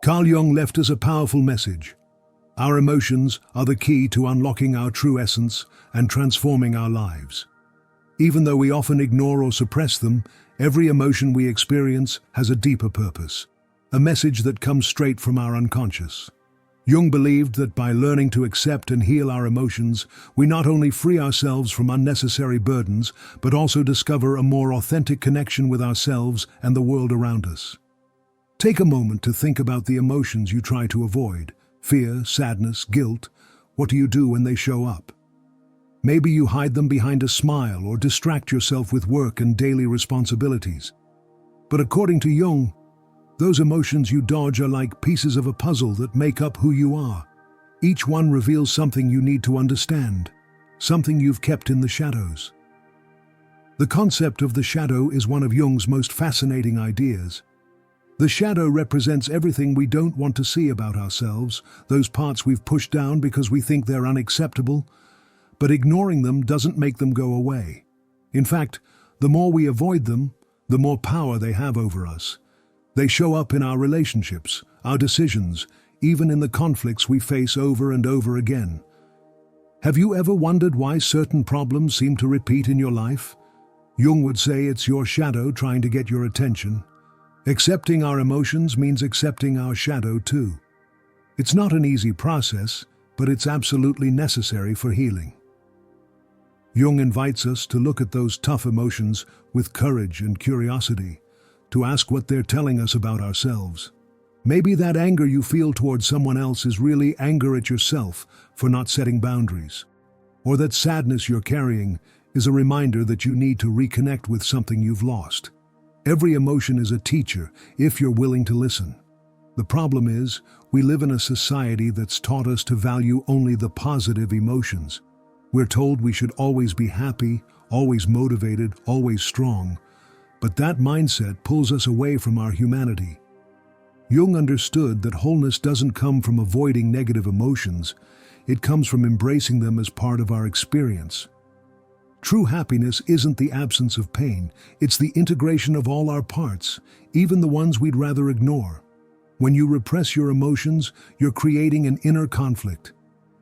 Carl Jung left us a powerful message. Our emotions are the key to unlocking our true essence and transforming our lives. Even though we often ignore or suppress them, every emotion we experience has a deeper purpose, a message that comes straight from our unconscious. Jung believed that by learning to accept and heal our emotions, we not only free ourselves from unnecessary burdens, but also discover a more authentic connection with ourselves and the world around us. Take a moment to think about the emotions you try to avoid: fear, sadness, guilt. What do you do when they show up? Maybe you hide them behind a smile or distract yourself with work and daily responsibilities. But according to Jung, those emotions you dodge are like pieces of a puzzle that make up who you are. Each one reveals something you need to understand, something you've kept in the shadows. The concept of the shadow is one of Jung's most fascinating ideas. The shadow represents everything we don't want to see about ourselves, those parts we've pushed down because we think they're unacceptable. But ignoring them doesn't make them go away. In fact, the more we avoid them, the more power they have over us. They show up in our relationships, our decisions, even in the conflicts we face over and over again. Have you ever wondered why certain problems seem to repeat in your life? Jung would say it's your shadow trying to get your attention. Accepting our emotions means accepting our shadow too. It's not an easy process, but it's absolutely necessary for healing. Jung invites us to look at those tough emotions with courage and curiosity, to ask what they're telling us about ourselves. Maybe that anger you feel towards someone else is really anger at yourself for not setting boundaries. Or that sadness you're carrying is a reminder that you need to reconnect with something you've lost. Every emotion is a teacher if you're willing to listen. The problem is, we live in a society that's taught us to value only the positive emotions. We're told we should always be happy, always motivated, always strong. But that mindset pulls us away from our humanity. Jung understood that wholeness doesn't come from avoiding negative emotions. It comes from embracing them as part of our experience. True happiness isn't the absence of pain, it's the integration of all our parts, even the ones we'd rather ignore. When you repress your emotions, you're creating an inner conflict.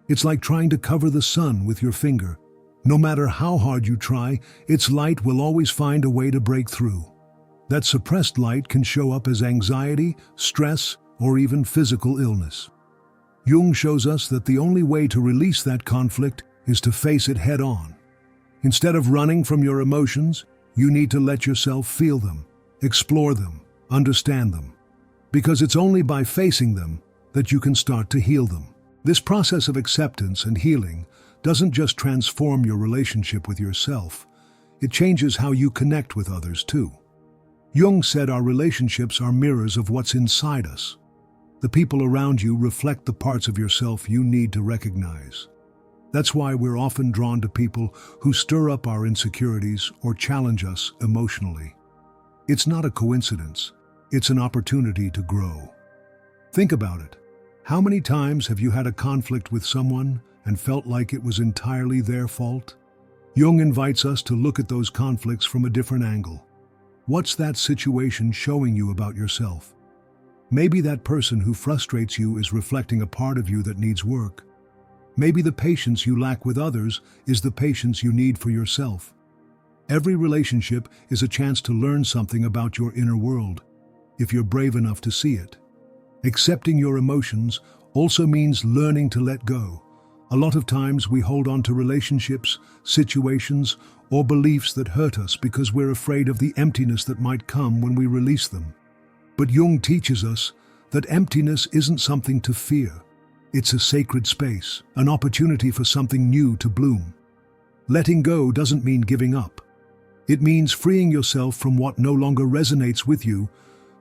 It's like trying to cover the sun with your finger. No matter how hard you try, its light will always find a way to break through. That suppressed light can show up as anxiety, stress, or even physical illness. Jung shows us that the only way to release that conflict is to face it head on. Instead of running from your emotions, you need to let yourself feel them, explore them, understand them. Because it's only by facing them that you can start to heal them. This process of acceptance and healing doesn't just transform your relationship with yourself, it changes how you connect with others too. Jung said our relationships are mirrors of what's inside us. The people around you reflect the parts of yourself you need to recognize. That's why we're often drawn to people who stir up our insecurities or challenge us emotionally. It's not a coincidence, it's an opportunity to grow. Think about it. How many times have you had a conflict with someone and felt like it was entirely their fault? Jung invites us to look at those conflicts from a different angle. What's that situation showing you about yourself? Maybe that person who frustrates you is reflecting a part of you that needs work. Maybe the patience you lack with others is the patience you need for yourself. Every relationship is a chance to learn something about your inner world, if you're brave enough to see it. Accepting your emotions also means learning to let go. A lot of times we hold on to relationships, situations, or beliefs that hurt us because we're afraid of the emptiness that might come when we release them. But Jung teaches us that emptiness isn't something to fear. It's a sacred space, an opportunity for something new to bloom. Letting go doesn't mean giving up. It means freeing yourself from what no longer resonates with you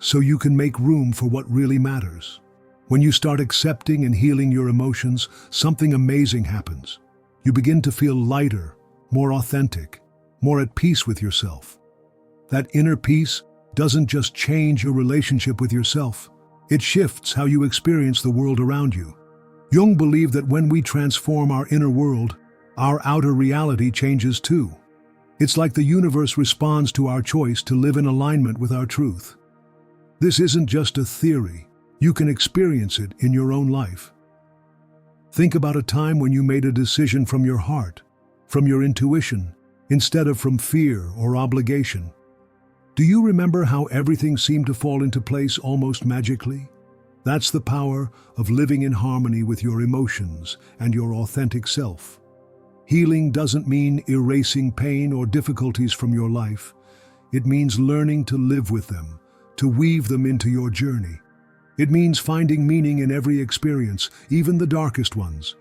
so you can make room for what really matters. When you start accepting and healing your emotions, something amazing happens. You begin to feel lighter, more authentic, more at peace with yourself. That inner peace doesn't just change your relationship with yourself, it shifts how you experience the world around you. Jung believed that when we transform our inner world, our outer reality changes too. It's like the universe responds to our choice to live in alignment with our truth. This isn't just a theory. You can experience it in your own life. Think about a time when you made a decision from your heart, from your intuition, instead of from fear or obligation. Do you remember how everything seemed to fall into place almost magically? That's the power of living in harmony with your emotions and your authentic self. Healing doesn't mean erasing pain or difficulties from your life. It means learning to live with them, to weave them into your journey. It means finding meaning in every experience, even the darkest ones.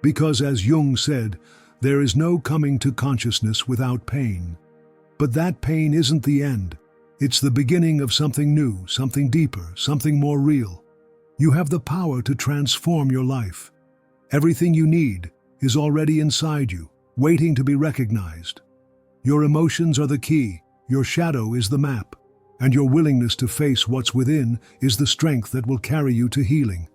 Because as Jung said, there is no coming to consciousness without pain. But that pain isn't the end. It's the beginning of something new, something deeper, something more real. You have the power to transform your life. Everything you need is already inside you, waiting to be recognized. Your emotions are the key, your shadow is the map, and your willingness to face what's within is the strength that will carry you to healing.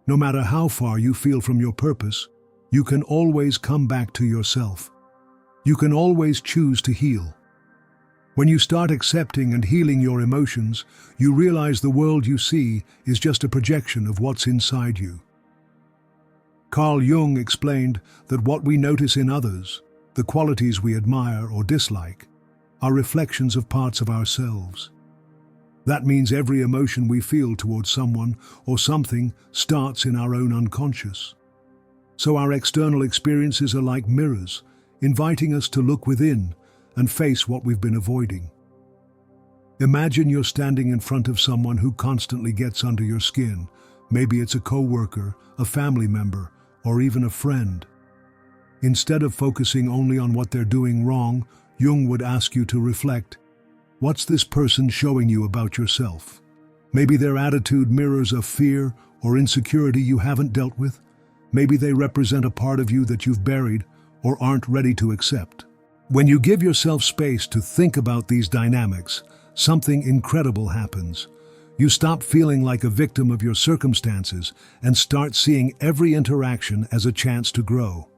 No matter how far you feel from your purpose, you can always come back to yourself. You can always choose to heal. When you start accepting and healing your emotions, you realize the world you see is just a projection of what's inside you. Carl Jung explained that what we notice in others, the qualities we admire or dislike, are reflections of parts of ourselves. That means every emotion we feel towards someone or something starts in our own unconscious. So our external experiences are like mirrors, inviting us to look within and face what we've been avoiding. Imagine you're standing in front of someone who constantly gets under your skin. Maybe it's a coworker, a family member, or even a friend. Instead of focusing only on what they're doing wrong, Jung would ask you to reflect, what's this person showing you about yourself? Maybe their attitude mirrors a fear or insecurity you haven't dealt with. Maybe they represent a part of you that you've buried or aren't ready to accept. When you give yourself space to think about these dynamics, something incredible happens. You stop feeling like a victim of your circumstances and start seeing every interaction as a chance to grow.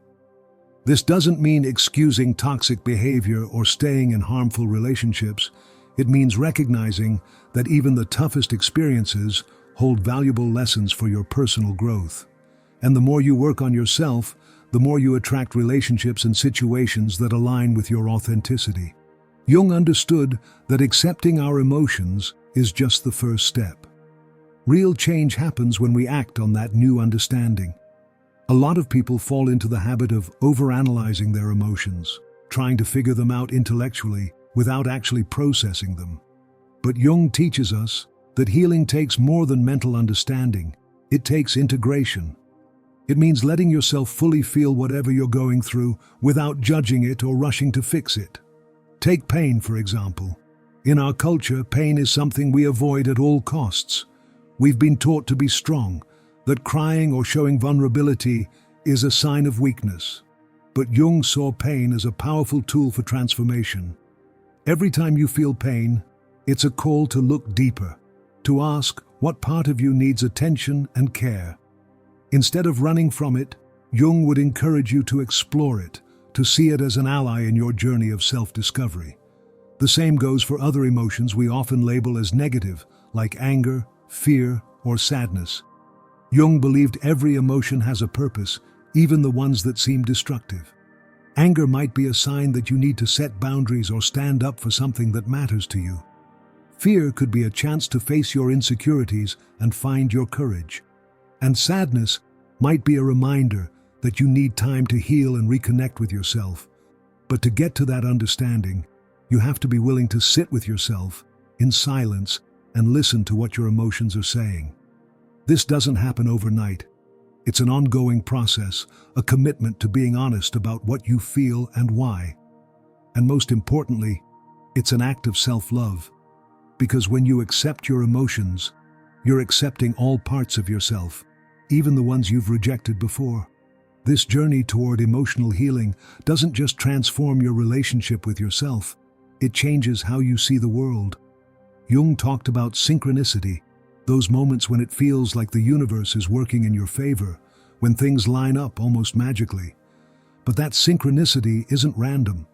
This doesn't mean excusing toxic behavior or staying in harmful relationships. It means recognizing that even the toughest experiences hold valuable lessons for your personal growth. And the more you work on yourself, the more you attract relationships and situations that align with your authenticity. Jung understood that accepting our emotions is just the first step. Real change happens when we act on that new understanding. A lot of people fall into the habit of overanalyzing their emotions, trying to figure them out intellectually without actually processing them. But Jung teaches us that healing takes more than mental understanding. It takes integration. It means letting yourself fully feel whatever you're going through without judging it or rushing to fix it. Take pain, for example. In our culture, pain is something we avoid at all costs. We've been taught to be strong, that crying or showing vulnerability is a sign of weakness. But Jung saw pain as a powerful tool for transformation. Every time you feel pain, it's a call to look deeper, to ask what part of you needs attention and care. Instead of running from it, Jung would encourage you to explore it, to see it as an ally in your journey of self-discovery. The same goes for other emotions we often label as negative, like anger, fear, or sadness. Jung believed every emotion has a purpose, even the ones that seem destructive. Anger might be a sign that you need to set boundaries or stand up for something that matters to you. Fear could be a chance to face your insecurities and find your courage. And sadness might be a reminder that you need time to heal and reconnect with yourself. But to get to that understanding, you have to be willing to sit with yourself in silence and listen to what your emotions are saying. This doesn't happen overnight. It's an ongoing process, a commitment to being honest about what you feel and why. And most importantly, it's an act of self-love. Because when you accept your emotions, you're accepting all parts of yourself, even the ones you've rejected before. This journey toward emotional healing doesn't just transform your relationship with yourself, it changes how you see the world. Jung talked about synchronicity, those moments when it feels like the universe is working in your favor, when things line up almost magically. But that synchronicity isn't random.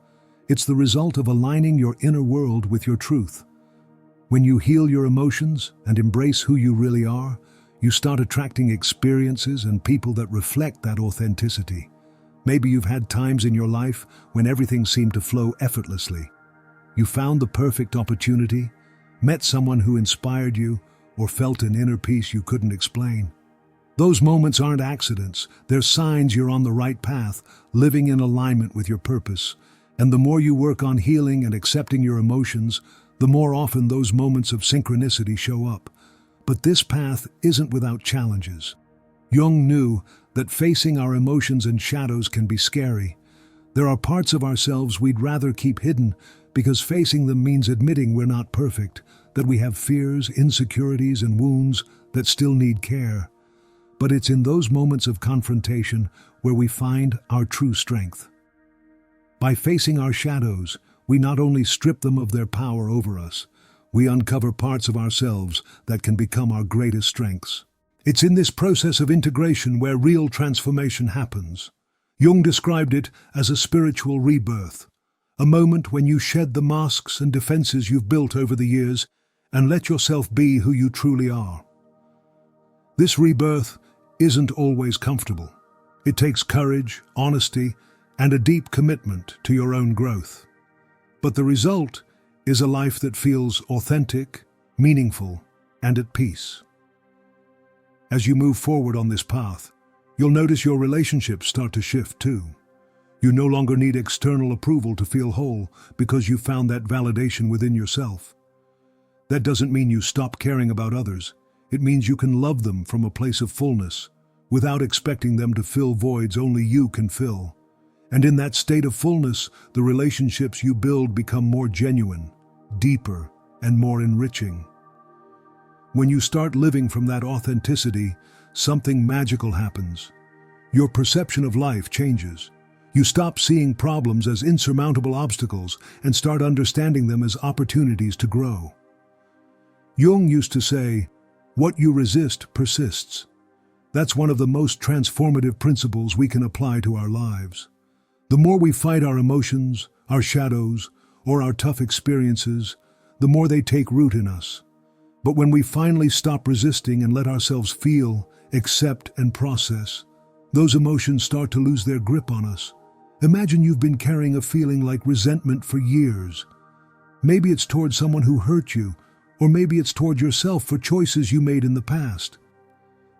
It's the result of aligning your inner world with your truth. When you heal your emotions and embrace who you really are, You start attracting experiences and people that reflect that authenticity. Maybe you've had times in your life when everything seemed to flow effortlessly. You found the perfect opportunity, met someone who inspired you, or felt an inner peace you couldn't explain. Those moments aren't accidents, they're signs you're on the right path, living in alignment with your purpose. And the more you work on healing and accepting your emotions, the more often those moments of synchronicity show up. But this path isn't without challenges. Jung knew that facing our emotions and shadows can be scary. There are parts of ourselves we'd rather keep hidden because facing them means admitting we're not perfect, that we have fears, insecurities, and wounds that still need care. But it's in those moments of confrontation where we find our true strength. By facing our shadows, we not only strip them of their power over us, we uncover parts of ourselves that can become our greatest strengths. It's in this process of integration where real transformation happens. Jung described it as a spiritual rebirth, a moment when you shed the masks and defenses you've built over the years and let yourself be who you truly are. This rebirth isn't always comfortable. It takes courage, honesty, and a deep commitment to your own growth. But the result is a life that feels authentic, meaningful, and at peace. As you move forward on this path, you'll notice your relationships start to shift too. You no longer need external approval to feel whole because you found that validation within yourself. That doesn't mean you stop caring about others. It means you can love them from a place of fullness, without expecting them to fill voids only you can fill. And in that state of fullness, the relationships you build become more genuine, deeper, and more enriching. When you start living from that authenticity, something magical happens. Your perception of life changes. You stop seeing problems as insurmountable obstacles and start understanding them as opportunities to grow. Jung used to say, "What you resist persists." That's one of the most transformative principles we can apply to our lives. The more we fight our emotions, our shadows, or our tough experiences, the more they take root in us. But when we finally stop resisting and let ourselves feel, accept, and process, those emotions start to lose their grip on us. Imagine you've been carrying a feeling like resentment for years. Maybe it's toward someone who hurt you, or maybe it's toward yourself for choices you made in the past.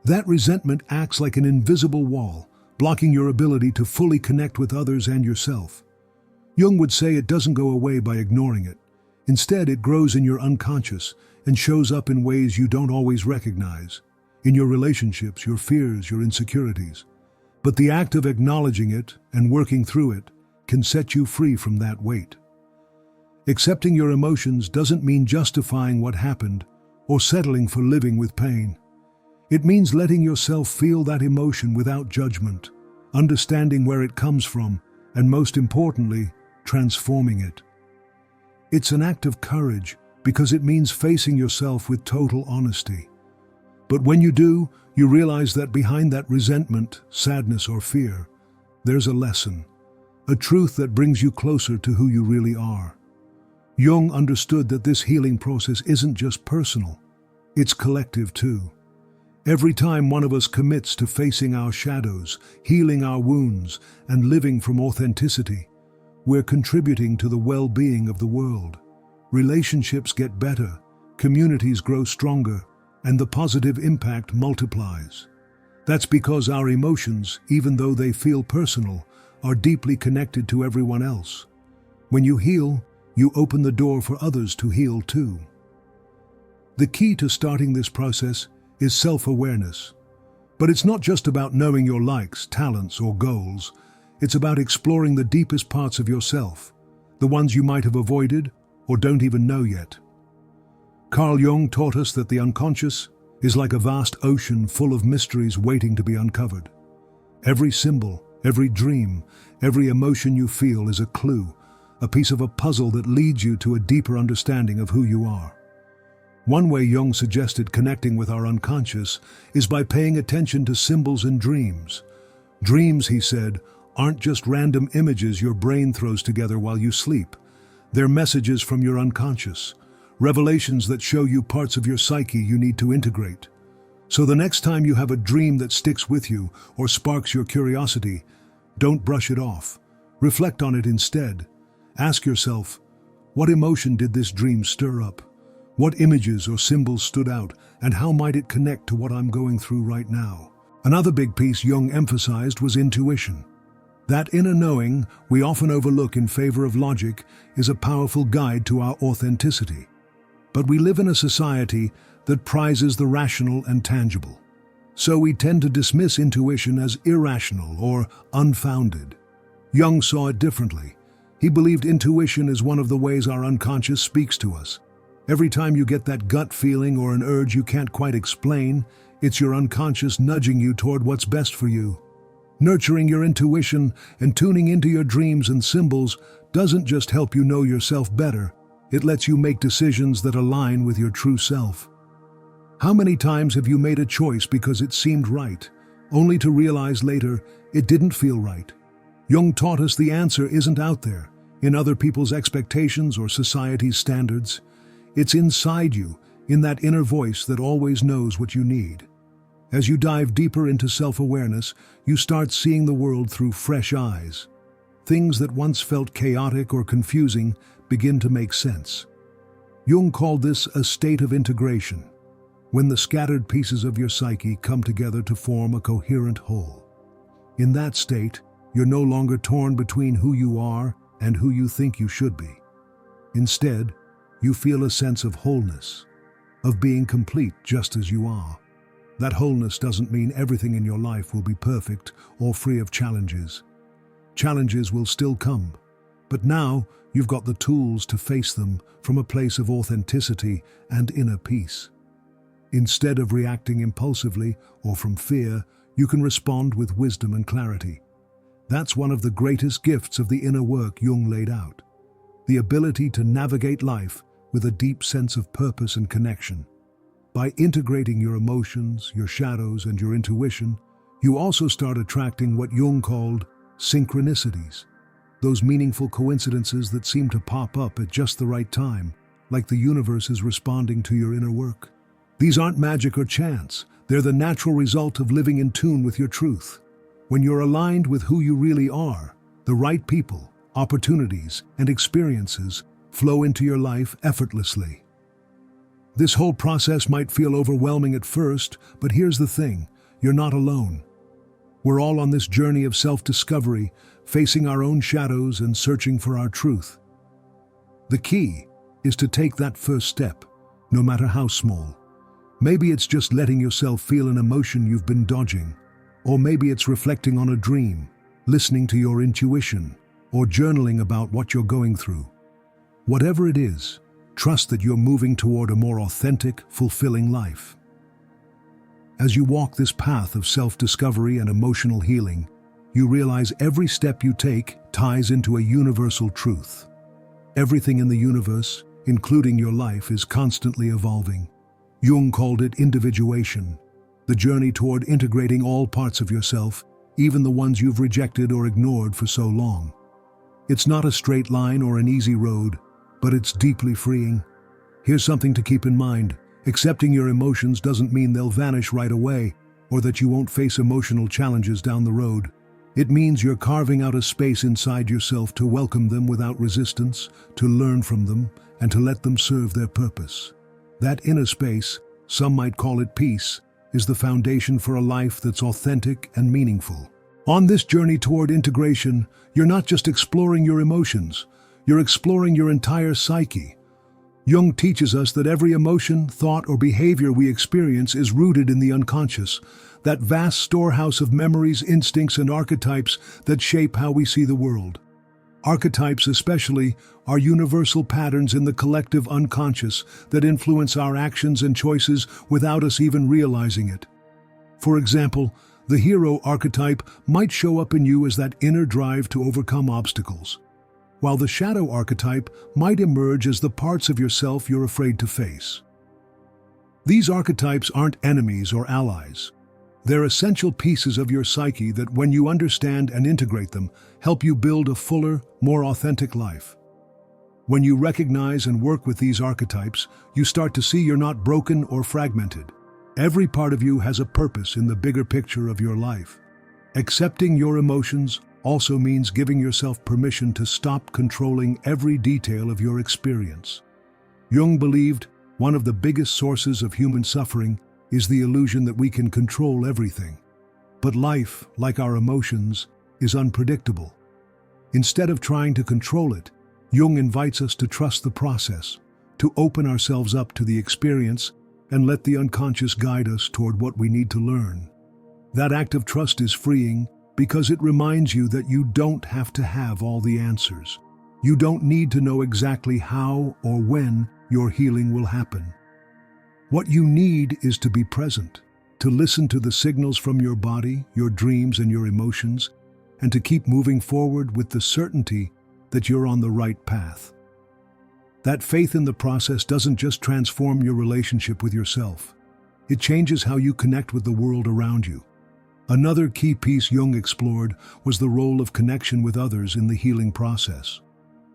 That resentment acts like an invisible wall, blocking your ability to fully connect with others and yourself. Jung would say it doesn't go away by ignoring it. Instead, it grows in your unconscious and shows up in ways you don't always recognize, in your relationships, your fears, your insecurities. But the act of acknowledging it and working through it can set you free from that weight. Accepting your emotions doesn't mean justifying what happened or settling for living with pain. It means letting yourself feel that emotion without judgment, understanding where it comes from, and most importantly, transforming it. It's an act of courage because it means facing yourself with total honesty. But when you do, you realize that behind that resentment, sadness, or fear, there's a lesson, a truth that brings you closer to who you really are. Jung understood that this healing process isn't just personal, it's collective too. Every time one of us commits to facing our shadows, healing our wounds, and living from authenticity, we're contributing to the well-being of the world. Relationships get better, communities grow stronger, and the positive impact multiplies. That's because our emotions, even though they feel personal, are deeply connected to everyone else. When you heal, you open the door for others to heal too. The key to starting this process is self-awareness. But it's not just about knowing your likes, talents, or goals. It's about exploring the deepest parts of yourself, the ones you might have avoided or don't even know yet. Carl Jung taught us that the unconscious is like a vast ocean full of mysteries waiting to be uncovered. Every symbol, every dream, every emotion you feel is a clue, a piece of a puzzle that leads you to a deeper understanding of who you are. One way Jung suggested connecting with our unconscious is by paying attention to symbols and dreams. Dreams, he said, aren't just random images your brain throws together while you sleep. They're messages from your unconscious, revelations that show you parts of your psyche you need to integrate. So the next time you have a dream that sticks with you or sparks your curiosity, don't brush it off. Reflect on it instead. Ask yourself, what emotion did this dream stir up? What images or symbols stood out, and how might it connect to what I'm going through right now? Another big piece Jung emphasized was intuition. That inner knowing we often overlook in favor of logic is a powerful guide to our authenticity. But we live in a society that prizes the rational and tangible. So we tend to dismiss intuition as irrational or unfounded. Jung saw it differently. He believed intuition is one of the ways our unconscious speaks to us. Every time you get that gut feeling or an urge you can't quite explain, it's your unconscious nudging you toward what's best for you. Nurturing your intuition and tuning into your dreams and symbols doesn't just help you know yourself better, it lets you make decisions that align with your true self. How many times have you made a choice because it seemed right, only to realize later it didn't feel right? Jung taught us the answer isn't out there, in other people's expectations or society's standards. It's inside you, in that inner voice that always knows what you need. As you dive deeper into self-awareness, you start seeing the world through fresh eyes. Things that once felt chaotic or confusing begin to make sense. Jung called this a state of integration, when the scattered pieces of your psyche come together to form a coherent whole. In that state, you're no longer torn between who you are and who you think you should be. Instead, you feel a sense of wholeness, of being complete just as you are. That wholeness doesn't mean everything in your life will be perfect or free of challenges. Challenges will still come, but now you've got the tools to face them from a place of authenticity and inner peace. Instead of reacting impulsively or from fear, you can respond with wisdom and clarity. That's one of the greatest gifts of the inner work Jung laid out. The ability to navigate life with a deep sense of purpose and connection. By integrating your emotions, your shadows, and your intuition, you also start attracting what Jung called synchronicities. Those meaningful coincidences that seem to pop up at just the right time, like the universe is responding to your inner work. These aren't magic or chance, they're the natural result of living in tune with your truth. When you're aligned with who you really are, the right people, opportunities, and experiences flow into your life effortlessly. This whole process might feel overwhelming at first, but here's the thing, you're not alone. We're all on this journey of self-discovery, facing our own shadows and searching for our truth. The key is to take that first step, no matter how small. Maybe it's just letting yourself feel an emotion you've been dodging, or maybe it's reflecting on a dream, listening to your intuition, or journaling about what you're going through. Whatever it is, trust that you're moving toward a more authentic, fulfilling life. As you walk this path of self-discovery and emotional healing, you realize every step you take ties into a universal truth. Everything in the universe, including your life, is constantly evolving. Jung called it individuation, the journey toward integrating all parts of yourself, even the ones you've rejected or ignored for so long. It's not a straight line or an easy road, but it's deeply freeing. Here's something to keep in mind. Accepting your emotions doesn't mean they'll vanish right away, or that you won't face emotional challenges down the road. It means you're carving out a space inside yourself to welcome them without resistance, to learn from them, and to let them serve their purpose. That inner space, some might call it peace, is the foundation for a life that's authentic and meaningful. On this journey toward integration, you're not just exploring your emotions, you're exploring your entire psyche. Jung teaches us that every emotion, thought, or behavior we experience is rooted in the unconscious, that vast storehouse of memories, instincts, and archetypes that shape how we see the world. Archetypes especially are universal patterns in the collective unconscious that influence our actions and choices without us even realizing it. For example, the hero archetype might show up in you as that inner drive to overcome obstacles, while the shadow archetype might emerge as the parts of yourself you're afraid to face. These archetypes aren't enemies or allies. They're essential pieces of your psyche that, when you understand and integrate them, help you build a fuller, more authentic life. When you recognize and work with these archetypes, you start to see you're not broken or fragmented. Every part of you has a purpose in the bigger picture of your life. Accepting your emotions also means giving yourself permission to stop controlling every detail of your experience. Jung believed one of the biggest sources of human suffering is the illusion that we can control everything. But life, like our emotions, is unpredictable. Instead of trying to control it, Jung invites us to trust the process, to open ourselves up to the experience and let the unconscious guide us toward what we need to learn. That act of trust is freeing because it reminds you that you don't have to have all the answers. You don't need to know exactly how or when your healing will happen. What you need is to be present, to listen to the signals from your body, your dreams, and your emotions, and to keep moving forward with the certainty that you're on the right path. That faith in the process doesn't just transform your relationship with yourself. It changes how you connect with the world around you. Another key piece Jung explored was the role of connection with others in the healing process.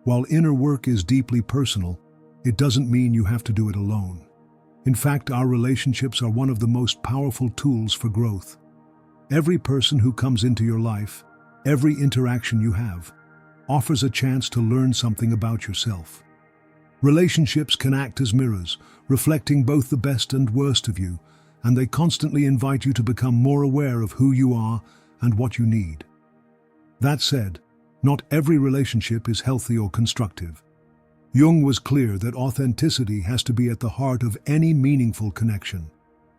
While inner work is deeply personal, it doesn't mean you have to do it alone. In fact, our relationships are one of the most powerful tools for growth. Every person who comes into your life, every interaction you have, offers a chance to learn something about yourself. Relationships can act as mirrors, reflecting both the best and worst of you, and they constantly invite you to become more aware of who you are and what you need. That said, not every relationship is healthy or constructive. Jung was clear that authenticity has to be at the heart of any meaningful connection.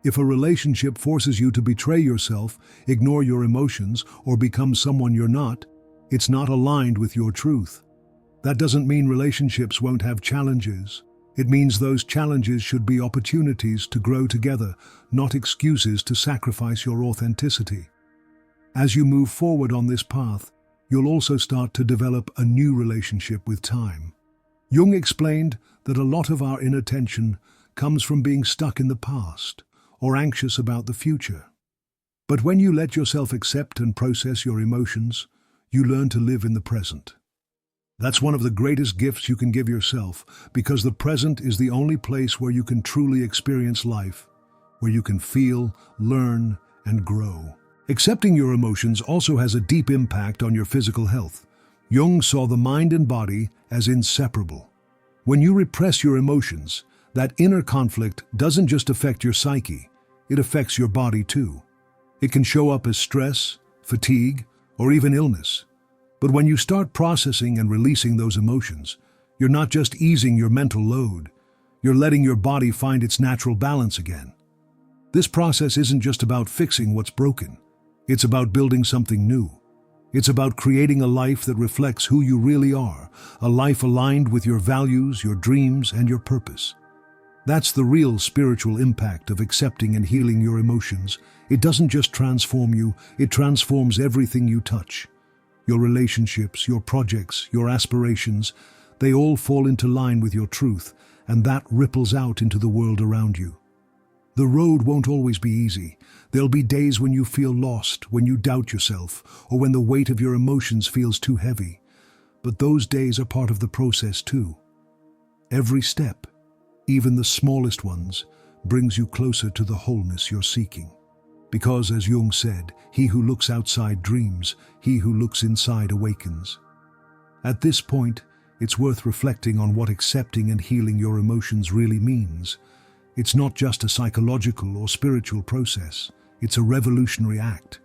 If a relationship forces you to betray yourself, ignore your emotions, or become someone you're not, it's not aligned with your truth. That doesn't mean relationships won't have challenges. It means those challenges should be opportunities to grow together, not excuses to sacrifice your authenticity. As you move forward on this path, you'll also start to develop a new relationship with time. Jung explained that a lot of our inner tension comes from being stuck in the past or anxious about the future. But when you let yourself accept and process your emotions, you learn to live in the present. That's one of the greatest gifts you can give yourself, because the present is the only place where you can truly experience life, where you can feel, learn, and grow. Accepting your emotions also has a deep impact on your physical health. Jung saw the mind and body as inseparable. When you repress your emotions, that inner conflict doesn't just affect your psyche, it affects your body too. It can show up as stress, fatigue, or even illness. But when you start processing and releasing those emotions, you're not just easing your mental load, you're letting your body find its natural balance again. This process isn't just about fixing what's broken, it's about building something new. It's about creating a life that reflects who you really are, a life aligned with your values, your dreams, and your purpose. That's the real spiritual impact of accepting and healing your emotions. It doesn't just transform you, it transforms everything you touch. Your relationships, your projects, your aspirations, they all fall into line with your truth, and that ripples out into the world around you. The road won't always be easy. There'll be days when you feel lost, when you doubt yourself, or when the weight of your emotions feels too heavy. But those days are part of the process too. Every step, even the smallest ones, brings you closer to the wholeness you're seeking. Because, as Jung said, he who looks outside dreams, he who looks inside awakens. At this point, it's worth reflecting on what accepting and healing your emotions really means. It's not just a psychological or spiritual process, it's a revolutionary act.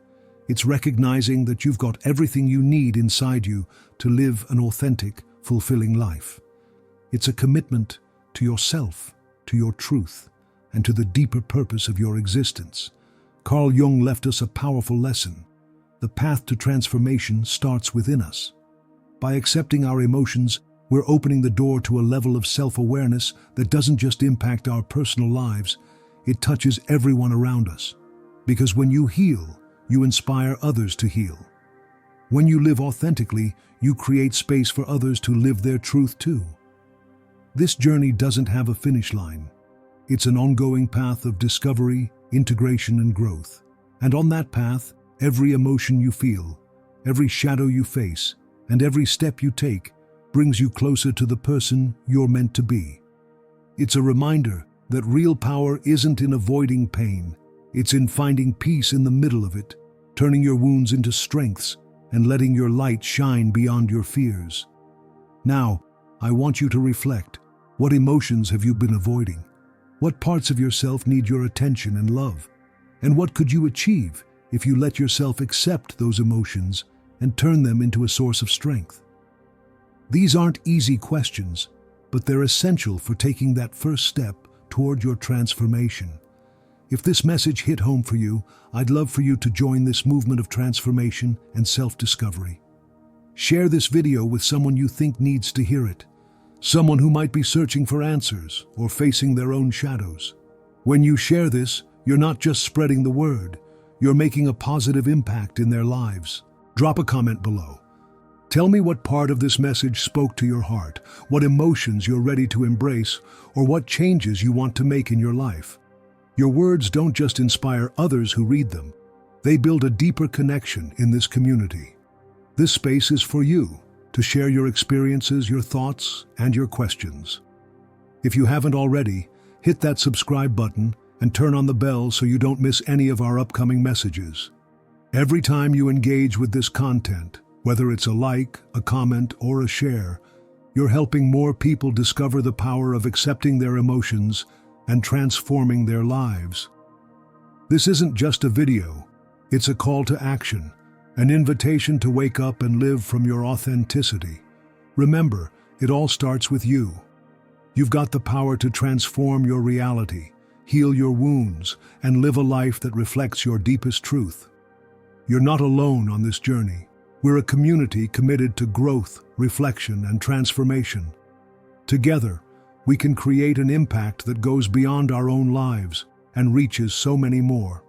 It's recognizing that you've got everything you need inside you to live an authentic, fulfilling life. It's a commitment to yourself, to your truth, and to the deeper purpose of your existence. Carl Jung left us a powerful lesson. The path to transformation starts within us. By accepting our emotions, we're opening the door to a level of self-awareness that doesn't just impact our personal lives, it touches everyone around us. Because when you heal, you inspire others to heal. When you live authentically, you create space for others to live their truth too. This journey doesn't have a finish line. It's an ongoing path of discovery, integration, and growth. And on that path, every emotion you feel, every shadow you face, and every step you take brings you closer to the person you're meant to be. It's a reminder that real power isn't in avoiding pain, it's in finding peace in the middle of it, turning your wounds into strengths, and letting your light shine beyond your fears. Now, I want you to reflect. What emotions have you been avoiding? What parts of yourself need your attention and love? And what could you achieve if you let yourself accept those emotions and turn them into a source of strength? These aren't easy questions, but they're essential for taking that first step toward your transformation. If this message hit home for you, I'd love for you to join this movement of transformation and self-discovery. Share this video with someone you think needs to hear it, someone who might be searching for answers or facing their own shadows. When you share this, you're not just spreading the word, you're making a positive impact in their lives. Drop a comment below. Tell me what part of this message spoke to your heart, what emotions you're ready to embrace, or what changes you want to make in your life. Your words don't just inspire others who read them, they build a deeper connection in this community. This space is for you to share your experiences, your thoughts, and your questions. If you haven't already, hit that subscribe button and turn on the bell so you don't miss any of our upcoming messages. Every time you engage with this content, whether it's a like, a comment, or a share, you're helping more people discover the power of accepting their emotions and transforming their lives. This isn't just a video, it's a call to action, an invitation to wake up and live from your authenticity. Remember, it all starts with you. You've got the power to transform your reality, heal your wounds, and live a life that reflects your deepest truth. You're not alone on this journey. We're a community committed to growth, reflection, and transformation. Together, we can create an impact that goes beyond our own lives and reaches so many more.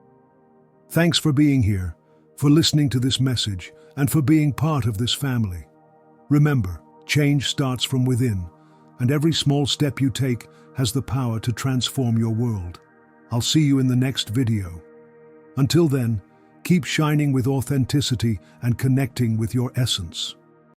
Thanks for being here, for listening to this message, and for being part of this family. Remember, change starts from within, and every small step you take has the power to transform your world. I'll see you in the next video. Until then, keep shining with authenticity and connecting with your essence.